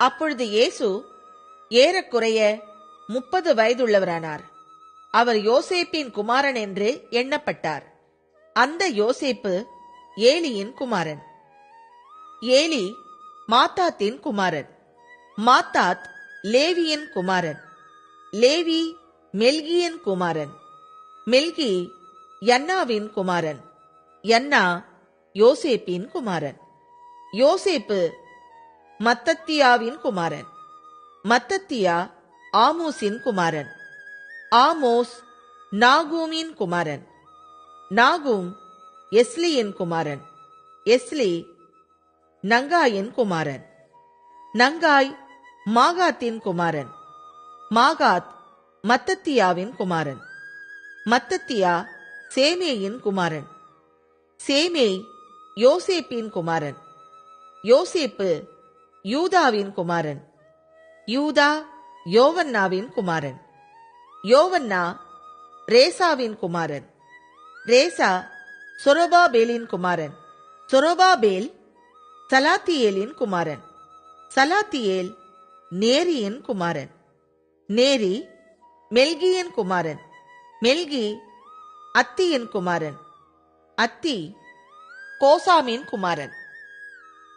அப்பொழுது இயேசு ஏறக்குறைய 30 வயதுள்ளவரானார். அவர் யோசேப்பின் குமாரன் என்று எண்ணப்பட்டார். அந்த யோசேப்பு ஏலியின் குமாரன். ஏலி மாத்தாத்தின் குமாரன். மாத்தாத் லேவியின் குமாரன். லேவி மெல்கியின் குமாரன். மெல்கி யன்னாவின் குமாரன். யன்னா யோசேப்பின் குமாரன். யோசேப்பு மத்தத்தியாவின் குமாரன். மத்தத்தியா ஆமோஸின் குமாரன். ஆமோஸ் நாகூமின் குமாரன். நாகூம் எஸ்லியின் குமாரன். எஸ்லி நங்காயின் குமாரன். நங்காய் மாகாத்தின் குமாரன். மாகாத் மத்தத்தியாவின் குமாரன். மத்தத்தியா சேமேயின் குமாரன். சேமேய் யோசேப்பின் குமாரன். யோசேப்பு யூதாவின் குமாரன். யூதா யோவன்னாவின் குமாரன். யோவன்னா ரேசாவின் குமாரன். ரேசா சொரொபாபேலின் குமாரன். சொரொபாபேல் சலாத்தியேலின் குமாரன். சலாத்தியேல் நேரியின் குமாரன். நேரி மெல்கியின் குமாரன். மெல்கி அத்தியின் குமாரன். அத்தி கோசாமின் குமாரன்.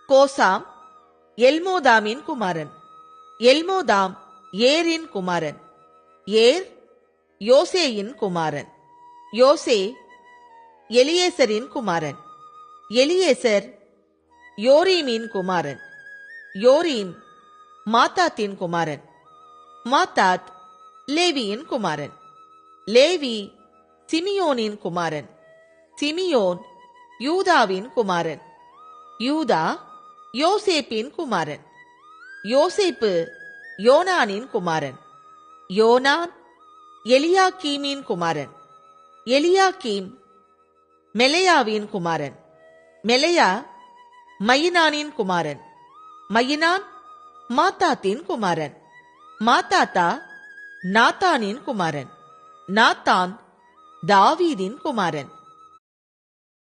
கோசாம் எல்மோதாமின் குமாரன். எல்மோதாம் ஏரின் குமாரன். ஏர் யோசேயின் குமாரன். யோசே எலியேசரின் குமாரன். எலியேசர் யோரீமின் குமாரன். யோரீம் மாத்தாத்தின் குமாரன். மாத்தாத் லேவியின் குமாரன். லேவி சிமியோனின் குமாரன். சிமியோன் யூதாவின் குமாரன். யூதா யோசேப்பின் குமாரன். யோசேப்பு யோனானின் குமாரன். யோனான் எலியாக்கீமின் குமாரன். எலியாக்கீம் மெலையாவின் குமாரன். மெலையா மயினானின் குமாரன். மயினான் மாத்தாத்தின் குமாரன். மாத்தாத்தா நாத்தானின் குமாரன். நாத்தான் தாவீதின் குமாரன்.